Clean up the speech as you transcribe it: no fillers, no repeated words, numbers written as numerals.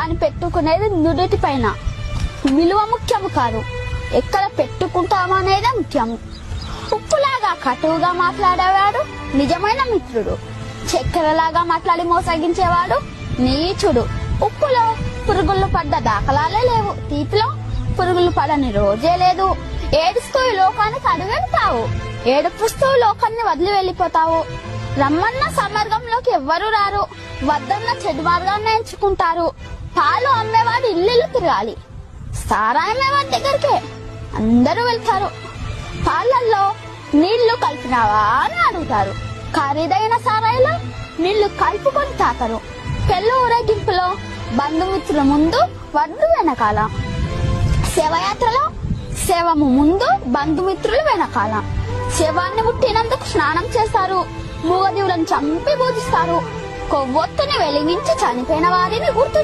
కానీ పెట్టుకునేది నుదుటి పైన. విలువ ముఖ్యము కాదు, ఎక్కడ పెట్టుకుంటామనేదే ముఖ్యము. ఉప్పులాగా కటువుగా మాట్లాడేవాడు నిజమైన మిత్రుడు. చక్కెరలాగా మాట్లాడి మోసగించేవాడు నీచుడు. ఉప్పులో పురుగులు పడ్డ దాఖలాలే లేవు, తీపిలో పురుగులు పడని రోజే లేదు. ఏడుస్తూ ఈ లోకానికి అడుగెడతావు, ఏడుపుస్తూ లోకాన్ని వదిలి వెళ్ళిపోతావు. రమ్మన్న సమర్గంలోకి ఎవ్వరూ రారు, వద్దన్న చెడు మార్గాన్ని ఎంచుకుంటారు. పాలు అమ్మేవాడు ఇల్లు తిరగాలి, సారాయి అమ్మేవాడి దగ్గరికే అందరూ వెళ్తారు. పాలల్లో నీళ్లు కలిపినావా అని అడుగుతారు, ఖరీదైన సారాయిలో నీళ్లు కలుపుకొని తాకరు. పెళ్లి ఊరేగింపులో బంధుమిత్రుల ముందు వడ్డు వెనకాల, శవయాత్రలో శవము ముందు బంధుమిత్రులు వెనకాల. శవాన్ని ముట్టినందుకు స్నానం చేస్తారు, మూగజీవులను చంపి పూజిస్తారు. కొవ్వొత్తుని వెలిగించి చనిపోయిన వారిని గుర్తు